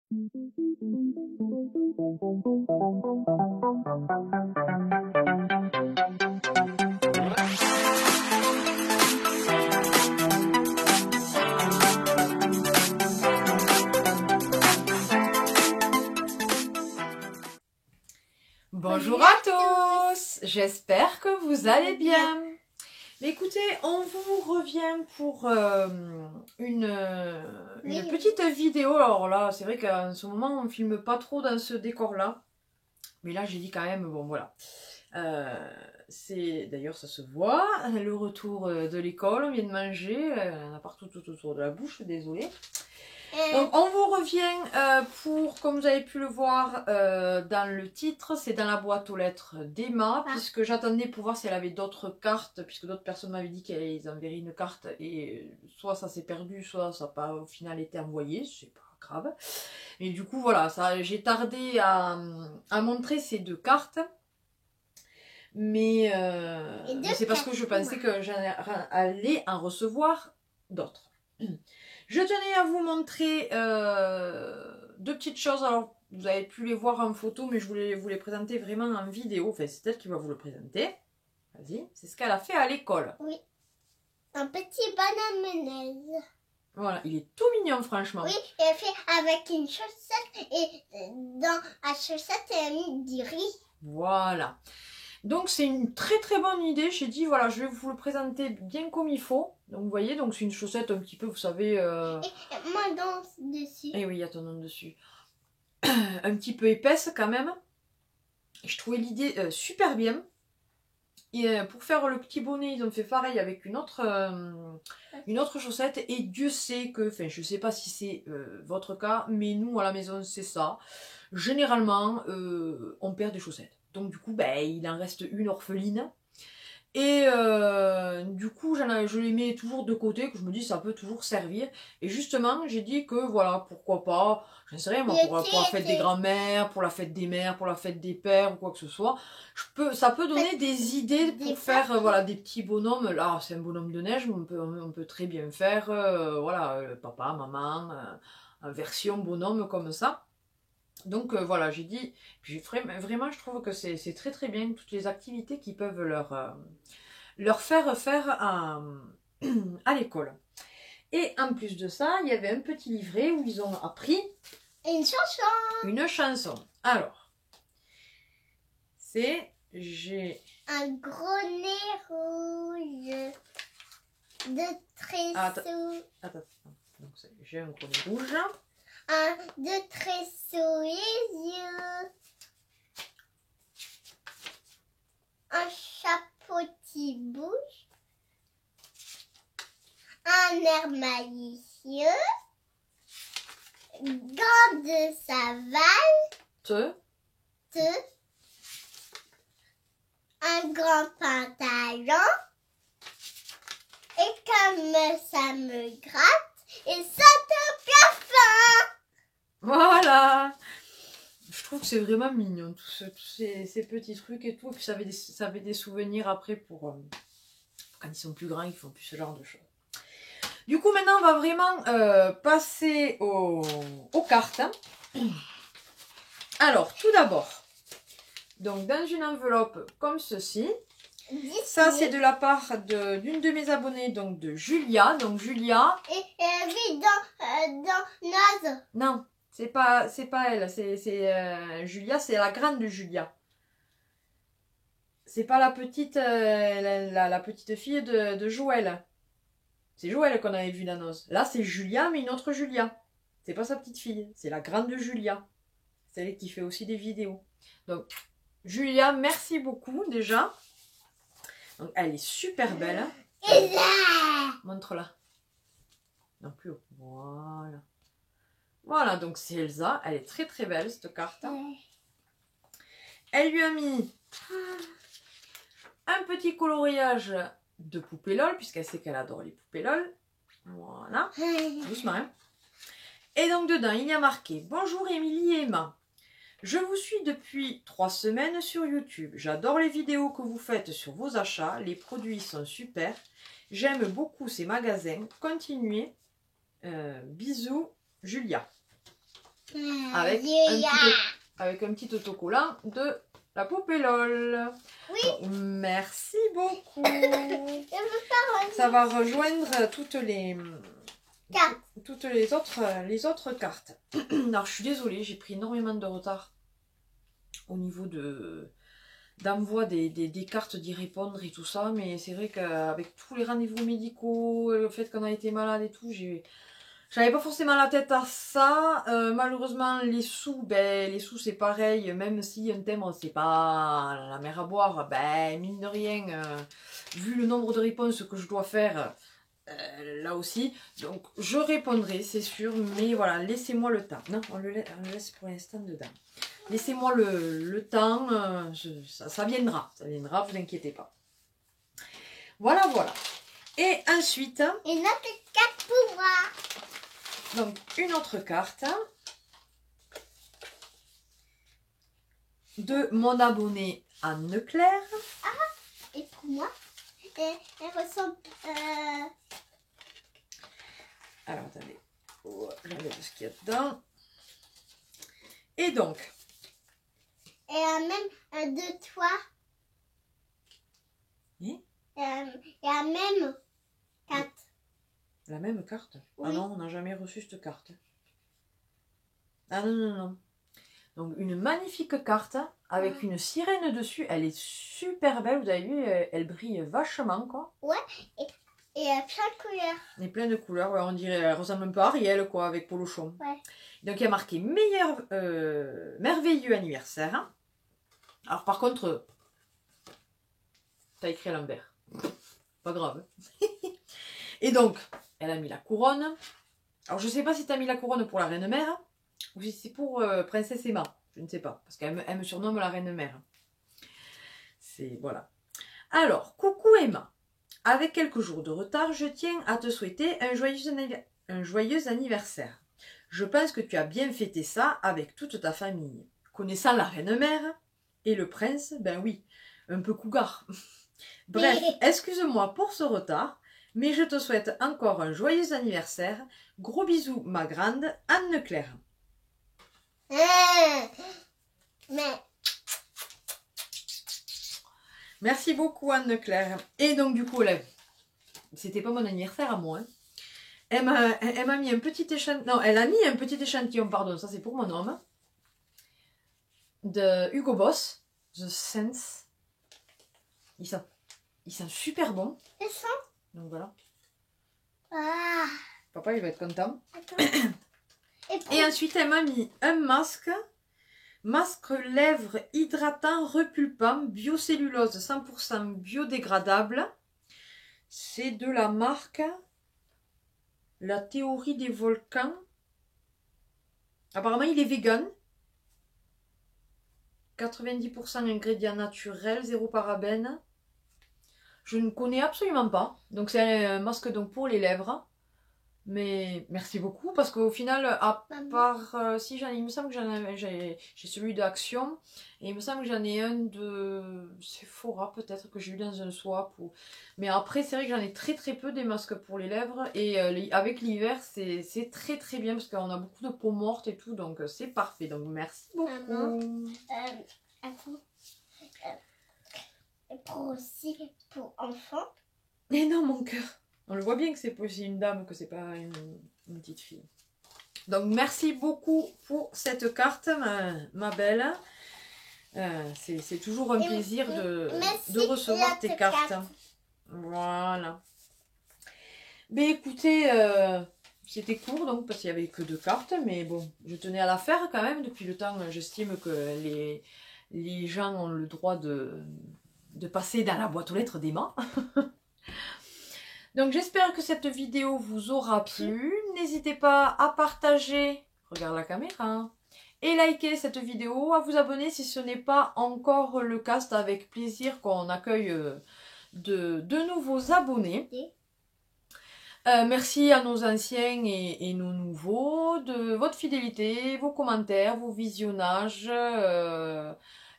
Bonjour à tous, j'espère que vous allez bien. Mais écoutez, on vous revient pour une petite vidéo. Alors là, c'est vrai qu'en ce moment, on ne filme pas trop dans ce décor-là. Mais là, j'ai dit quand même, bon voilà. D'ailleurs, ça se voit, le retour de l'école, on vient de manger, on a partout tout autour de la bouche, désolée. Donc on vous revient pour, comme vous avez pu le voir dans le titre, c'est dans la boîte aux lettres d'Emma, puisque j'attendais pour voir si elle avait d'autres cartes, puisque d'autres personnes m'avaient dit qu'elles enverraient une carte, et soit ça s'est perdu, soit ça n'a pas au final été envoyé, c'est pas grave. Mais du coup voilà, j'ai tardé à montrer ces deux cartes. Mais c'est parce que je pensais que j'allais en recevoir d'autres. Je tenais à vous montrer deux petites choses. Alors, vous avez pu les voir en photo, mais je voulais vous les présenter vraiment en vidéo. Enfin, c'est elle qui va vous le présenter. Vas-y, c'est ce qu'elle a fait à l'école. Oui, un petit bonhomme neige. Voilà, il est tout mignon, franchement. Oui, elle fait avec une chaussette et dans la chaussette, elle a mis du riz. Voilà. Donc c'est une très très bonne idée. J'ai dit voilà, je vais vous le présenter bien comme il faut. Donc vous voyez, donc c'est une chaussette un petit peu, vous savez. Et moi danse dessus. Et oui, il y a ton nom dessus. Un petit peu épaisse quand même. Et je trouvais l'idée super bien. Et pour faire le petit bonnet, ils ont fait pareil avec une autre chaussette. Et Dieu sait que, enfin je sais pas si c'est votre cas, mais nous à la maison c'est ça. Généralement, on perd des chaussettes. Donc du coup, ben, il en reste une orpheline. Et du coup, je les mets toujours de côté, que je me dis ça peut toujours servir. Et justement, j'ai dit que voilà, pourquoi pas, j'en sais rien moi, pour la fête des grands-mères, pour la fête des mères, pour la fête des pères, ou quoi que ce soit. Ça peut donner des idées pour faire voilà, des petits bonhommes. Là, c'est un bonhomme de neige, mais on peut très bien faire voilà, papa, maman, version bonhomme comme ça. Donc voilà, j'ai dit, vraiment je trouve que c'est très très bien toutes les activités qui peuvent leur faire à l'école. Et en plus de ça, il y avait un petit livret où ils ont appris une chanson. Alors, j'ai un gros nez rouge de tresseaux. Attends. Donc j'ai un gros nez rouge. De tresseaux les yeux. Un chapeau qui bouge. Un air malicieux. Gants de savane. Un grand pantalon. Et comme ça me gratte, et saute au plafond. Voilà. Je trouve que c'est vraiment mignon, tous ces petits trucs et tout. Et puis ça avait des souvenirs après pour quand ils sont plus grands, ils font plus ce genre de choses. Du coup, maintenant, on va vraiment passer aux cartes. Alors, tout d'abord, donc dans une enveloppe comme ceci. Ça, c'est de la part d'une de mes abonnées, donc de Julia. Donc Julia. Et elle vit dans Naz. Non. C'est pas elle, c'est Julia, c'est la grande de Julia. C'est pas la petite la petite fille de Joël. C'est Joël qu'on avait vu dans Noz. Là, c'est Julia, mais une autre Julia. C'est pas sa petite fille, c'est la grande de Julia. C'est elle qui fait aussi des vidéos. Donc, Julia, merci beaucoup déjà. Donc, elle est super belle. Montre-la. Non, plus haut. Voilà. Voilà, donc c'est Elsa. Elle est très très belle cette carte. Elle lui a mis un petit coloriage de poupée LOL, puisqu'elle sait qu'elle adore les poupées LOL. Voilà. Doucement, hein. Et donc dedans, il y a marqué « Bonjour Émilie et Emma. Je vous suis depuis 3 semaines sur YouTube. J'adore les vidéos que vous faites sur vos achats. Les produits sont super. J'aime beaucoup ces magasins. Continuez. Bisous, Julia. » avec un petit autocollant de la poupée LOL. Oui. Donc, merci beaucoup. Je veux pas Ça va rejoindre toutes les cartes. les autres cartes. Alors je suis désolée, j'ai pris énormément de retard au niveau d'envoi des cartes, d'y répondre et tout ça, mais c'est vrai qu'avec tous les rendez-vous médicaux, le fait qu'on a été malade et tout, j'avais pas forcément la tête à ça. Malheureusement, les sous, c'est pareil, même si un thème c'est pas la mer à boire, mine de rien, vu le nombre de réponses que je dois faire, là aussi, donc je répondrai, c'est sûr, mais voilà, laissez-moi le temps. Non, on le laisse pour l'instant dedans. Laissez-moi le temps, ça viendra, vous inquiétez pas. Voilà, voilà. Et ensuite... Une autre carte pour moi. Donc, une autre carte de mon abonné Anne-Claire. Et pour moi, elle ressemble... Alors, attendez. Oh, j'enlève ce qu'il y a dedans. Et donc... Elle a même deux toits. Oui. Elle a même carte. La même carte? Oui. Ah non, on n'a jamais reçu cette carte. Ah non, non, non. Donc, une magnifique carte avec une sirène dessus. Elle est super belle, vous avez vu, elle brille vachement, quoi. Ouais, et elle a plein de couleurs. Et plein de couleurs, ouais, on dirait, elle ressemble un peu à Ariel, quoi, avec Polochon. Ouais. Donc, il y a marqué merveilleux anniversaire. Alors, par contre, t'as écrit à l'envers. Pas grave. Et donc, elle a mis la couronne. Alors, je sais pas si t'as mis la couronne pour la reine-mère ou si c'est pour Princesse Emma. Je ne sais pas, parce qu'elle me surnomme la reine-mère. C'est, voilà. Alors, coucou Emma. Avec quelques jours de retard, je tiens à te souhaiter un joyeux anniversaire. Je pense que tu as bien fêté ça avec toute ta famille. Connaissant la reine-mère et le prince, ben oui, un peu cougar. Bref, excuse-moi pour ce retard, mais je te souhaite encore un joyeux anniversaire. Gros bisous, ma grande Anne-Claire. Mais... Merci beaucoup Anne-Claire. Et donc du coup, là, c'était pas mon anniversaire à moi. Hein. Elle m'a mis un petit échantillon. Non, elle a mis un petit échantillon, pardon, ça c'est pour mon homme. De Hugo Boss, The Sense. Ils sont super bons. Ils sont... Donc voilà. Ah. Papa, il va être content. Attends. Et ensuite, elle m'a mis un masque. Masque lèvres hydratant, repulpant, biocellulose 100% biodégradable. C'est de la marque La Théorie des Volcans. Apparemment, il est vegan. 90% ingrédients naturels, 0 parabènes. Je ne connais absolument pas. Donc c'est un masque donc pour les lèvres. Mais merci beaucoup parce qu'au final, à part si il me semble que j'ai celui d'Action et il me semble que j'en ai un de Sephora peut-être que j'ai eu dans un swap. Mais après c'est vrai que j'en ai très très peu des masques pour les lèvres et avec l'hiver c'est très très bien parce qu'on a beaucoup de peau morte et tout donc c'est parfait. Donc merci beaucoup. Attends. Pour enfants. Mais non mon cœur. On le voit bien que c'est une dame, que c'est pas une petite fille. Donc, merci beaucoup pour cette carte, ma belle. C'est toujours un plaisir de recevoir tes cartes. Voilà. Mais écoutez, c'était court, donc, parce qu'il n'y avait que 2 cartes. Mais bon, je tenais à la faire quand même. Depuis le temps, j'estime que les gens ont le droit de passer dans la boîte aux lettres d'Emma. Donc j'espère que cette vidéo vous aura plu. N'hésitez pas à partager, regarde la caméra, et liker cette vidéo, à vous abonner si ce n'est pas encore le cas. C'est avec plaisir qu'on accueille de nouveaux abonnés. Merci à nos anciens et nos nouveaux de votre fidélité, vos commentaires, vos visionnages.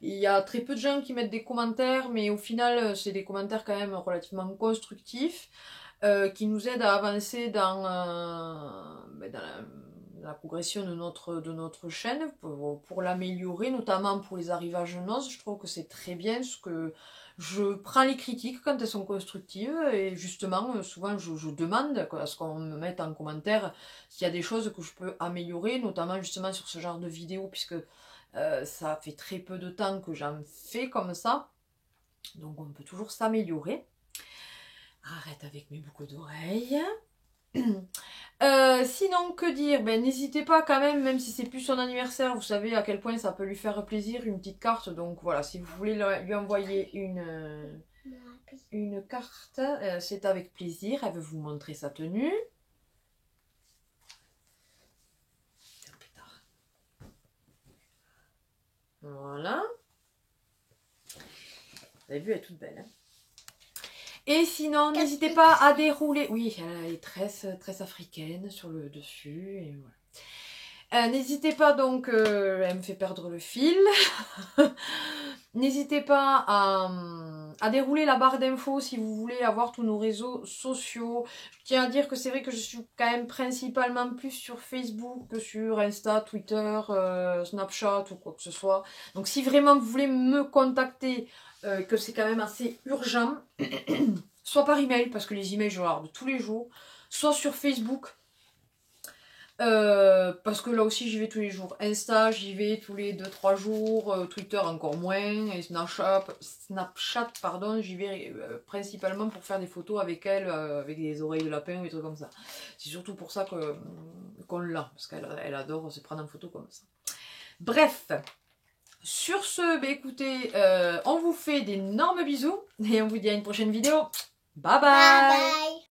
Il y a très peu de gens qui mettent des commentaires, mais au final, c'est des commentaires quand même relativement constructifs. Qui nous aide à avancer dans la progression de notre chaîne, pour l'améliorer, notamment pour les arrivages noces. Je trouve que c'est très bien, ce que je prends les critiques quand elles sont constructives, et justement, souvent je demande à ce qu'on me mette en commentaire s'il y a des choses que je peux améliorer, notamment justement sur ce genre de vidéo, puisque ça fait très peu de temps que j'en fais comme ça, donc on peut toujours s'améliorer. Arrête avec mes boucles d'oreilles. Sinon, que dire? Ben, n'hésitez pas quand même si c'est plus son anniversaire, vous savez à quel point ça peut lui faire plaisir, une petite carte. Donc voilà, si vous voulez lui envoyer une carte, c'est avec plaisir. Elle veut vous montrer sa tenue. Voilà. Vous avez vu, elle est toute belle. Hein. Et sinon, n'hésitez pas à dérouler. Oui, elle a les tresses africaines sur le dessus. Et voilà. N'hésitez pas donc, elle me fait perdre le fil. N'hésitez pas à dérouler la barre d'infos si vous voulez avoir tous nos réseaux sociaux. Je tiens à dire que c'est vrai que je suis quand même principalement plus sur Facebook que sur Insta, Twitter, Snapchat ou quoi que ce soit. Donc si vraiment vous voulez me contacter, que c'est quand même assez urgent, soit par email, parce que les emails je regarde tous les jours, soit sur Facebook, parce que là aussi j'y vais tous les jours. Insta j'y vais tous les 2-3 jours, Twitter encore moins, et Snapchat pardon, j'y vais principalement pour faire des photos avec elle, avec des oreilles de lapin ou des trucs comme ça. C'est surtout pour ça qu'on l'a, parce qu'elle adore se prendre en photo comme ça. Bref, sur ce, bah écoutez, on vous fait d'énormes bisous et on vous dit à une prochaine vidéo. Bye bye, Bye bye.